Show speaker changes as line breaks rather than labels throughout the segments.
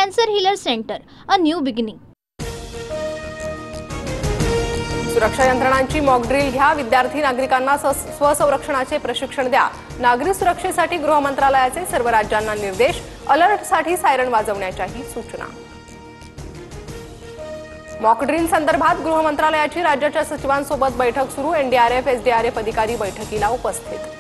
Cancer Healer Center, a new beginning.
सुरक्षा यंत्रणांची mock drill घ्या, विद्यार्थी नागरिकांना स्वसंरक्षणाचे प्रशिक्षण द्या. नागरी सुरक्षेसाठी गृह मंत्रालयाचे सर्व राज्यांना निर्देश. अलर्टसाठी सायरन वाजवण्याच्याही सूचना. मॉक ड्रिल संदर्भात गृह मंत्रालयाची राज्याच्या सचिवांसोबत बैठक सुरू. एनडीआरएफ एसडीआरएफ अधिकारी बैठकीला उपस्थित.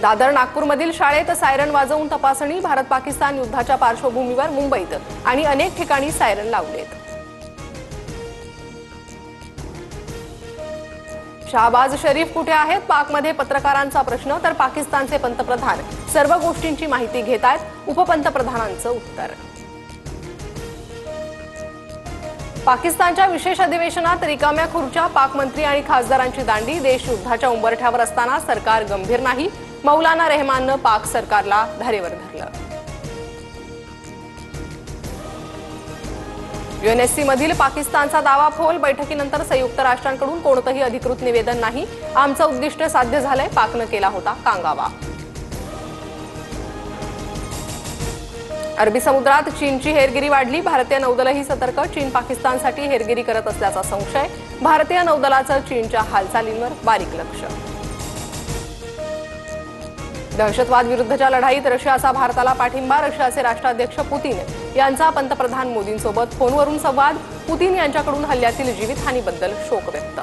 दादर नागपूरमधील शाळेत सायरन वाजवून तपासणी. भारत पाकिस्तान युद्धाच्या पार्श्वभूमीवर मुंबईत आणि अनेक ठिकाणी सायरन लावलेत. शहबाज शरीफ कुठे आहेत? पाकमध्ये पत्रकारांचा प्रश्न, तर पाकिस्तानचे पंतप्रधान सर्व गोष्टींची माहिती घेत आहेत. उपपंतप्रधानांचं उत्तर. पाकिस्तानच्या विशेष अधिवेशनात रिकाम्या खुर्च्या, पाकमंत्री आणि खासदारांची दांडी. देश युद्धाच्या उंबरठ्यावर असताना सरकार गंभीर नाही. मौलाना रहमाननं पाक सरकारला धारेवर धरलं. यूएनएससी मधील पाकिस्तानचा दावा फोल. बैठकीनंतर संयुक्त राष्ट्रांकडून कोणतंही अधिकृत निवेदन नाही. आमचं उद्दिष्ट साध्य झालंय, पाकनं केला होता कांगावा. अरबी समुद्रात चीनची हेरगिरी वाढली. भारतीय नौदलही सतर्क. चीन पाकिस्तानसाठी हेरगिरी करत असल्याचा संशय. भारतीय नौदलाचं चीनच्या हालचालींवर बारीक लक्ष. दहशतवाद विरुद्धच्या लढाईत रशियाचा भारताला पाठिंबा. रशियाचे राष्ट्राध्यक्ष पुतीन यांचा पंतप्रधान मोदींसोबत फोनवरून संवाद. पुतीन यांच्याकडून हल्ल्यातील जीवितहानीबद्दल शोक व्यक्त.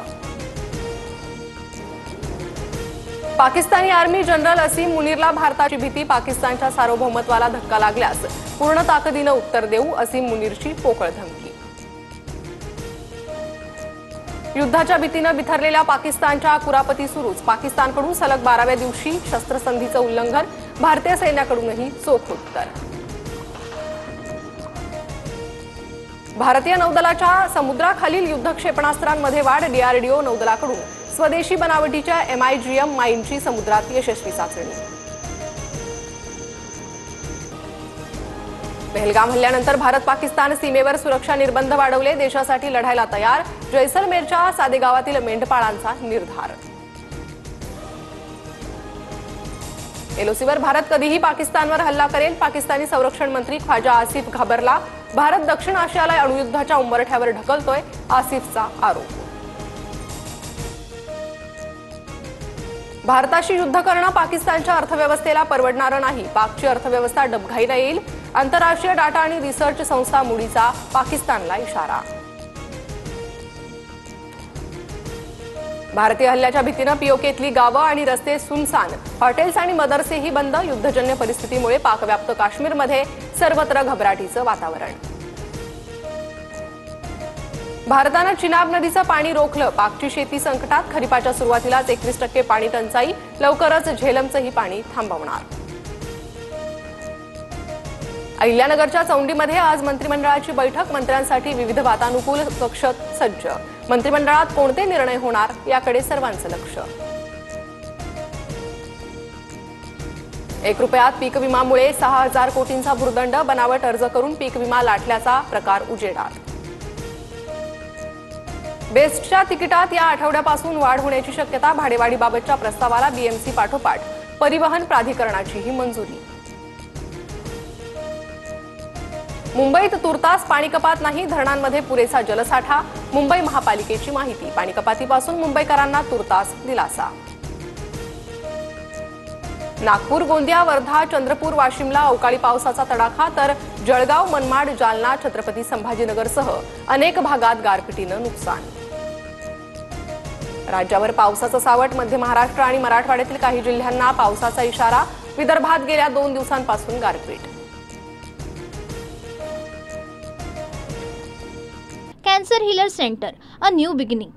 पाकिस्तानी आर्मी जनरल असीम मुनीरला भारताची भीती. पाकिस्तानच्या सार्वभौमत्वाला धक्का लागल्यास पूर्ण ताकदीनं उत्तर देऊ, असीम मुनीरची पोकळ धमकी. युद्धाच्या भीतीनं बिथरलेल्या पाकिस्तानच्या कुरापती सुरूच. पाकिस्तानकडून सलग 12व्या दिवशी शस्त्रसंधीचं उल्लंघन. भारतीय सैन्याकडूनही चोख उत्तर. भारतीय नौदलाच्या समुद्राखालील युद्ध क्षेपणास्त्रांमध्ये वाढ. डीआरडीओ नौदलाकडून स्वदेशी बनावटीच्या MIGM माईनची समुद्रात यशस्वी चाचणी. पहलगाम हल्ल्यानंतर भारत पाकिस्तान सीमेवर सुरक्षा निर्बंध वाढवले. देशासाठी लढायला तयार. जैसलमेरच्या सादेगावातील मेंढपाळांचा निर्धार. एलओसीवर भारत कधीही पाकिस्तानवर हल्ला करेल. पाकिस्तानी संरक्षण मंत्री ख्वाजा आसिफ घाबरला. भारत दक्षिण आशियाला अणुयुद्धाच्या उंबरठ्यावर ढकलतोय, आसिफचा आरोप. भारताशी युद्ध करणं पाकिस्तानच्या अर्थव्यवस्थेला परवडणारं नाही. पाकची अर्थव्यवस्था डबघाईला येईल. आंतरराष्ट्रीय डाटा आणि रिसर्च संस्था मूडीचा पाकिस्तानला इशारा. भारतीय हल्ल्याच्या भीतीनं पीओकेतली गावं आणि रस्ते सुनसान. हॉटेल्स आणि मदरसेही बंद. युद्धजन्य परिस्थितीमुळे पाकव्याप्त काश्मीरमध्ये सर्वत्र घबराटीचं वातावरण. भारतानं चिनाब नदीचं पाणी रोखलं. पाकची शेती संकटात. खरीपाच्या सुरुवातीलाच 21% पाणी टंचाई. लवकरच झेलमचंही पाणी थांबवणार. अहिल्यानगरच्या चौंडीमध्ये आज मंत्रिमंडळाची बैठक. मंत्र्यांसाठी विविध वातानुकूल कक्ष सज्ज. मंत्रिमंडळात कोणते निर्णय होणार याकडे सर्वांचं लक्ष. 1 रुपयात पीक विमामुळे 6000 कोटींचा भुर्दंड. बनावट अर्ज करून पीक विमा लाटल्याचा प्रकार उजेडात. बेस्टच्या तिकिटात या आठवड्यापासून वाढ होण्याची शक्यता. भाडेवाढीबाबतच्या प्रस्तावाला BMC पाठोपाठ परिवहन प्राधिकरणाचीही मंजुरी. मुंबईत तुर्तास पाणी कपात नाही. धरणांमध्ये पुरेसा जलसाठा. मुंबई महापालिकेची माहिती. पाणी कपातीपासून मुंबईकरांना तुर्तास दिलासा. नागपूर, गोंदिया, वर्धा, चंद्रपूर, वाशिमला अवकाळी पावसाचा तडाखा, तर जळगाव, मनमाड, जालना, छत्रपती संभाजीनगरसह अनेक भागात गारपिटीनं नुकसान. राज्यावर पावसाचं सावट. मध्य महाराष्ट्र आणि मराठवाड्यातील काही जिल्ह्यांना पावसाचा इशारा. विदर्भात गेल्या 2 दिवसांपासून गारपीट.
Cancer Healer Center, a new beginning.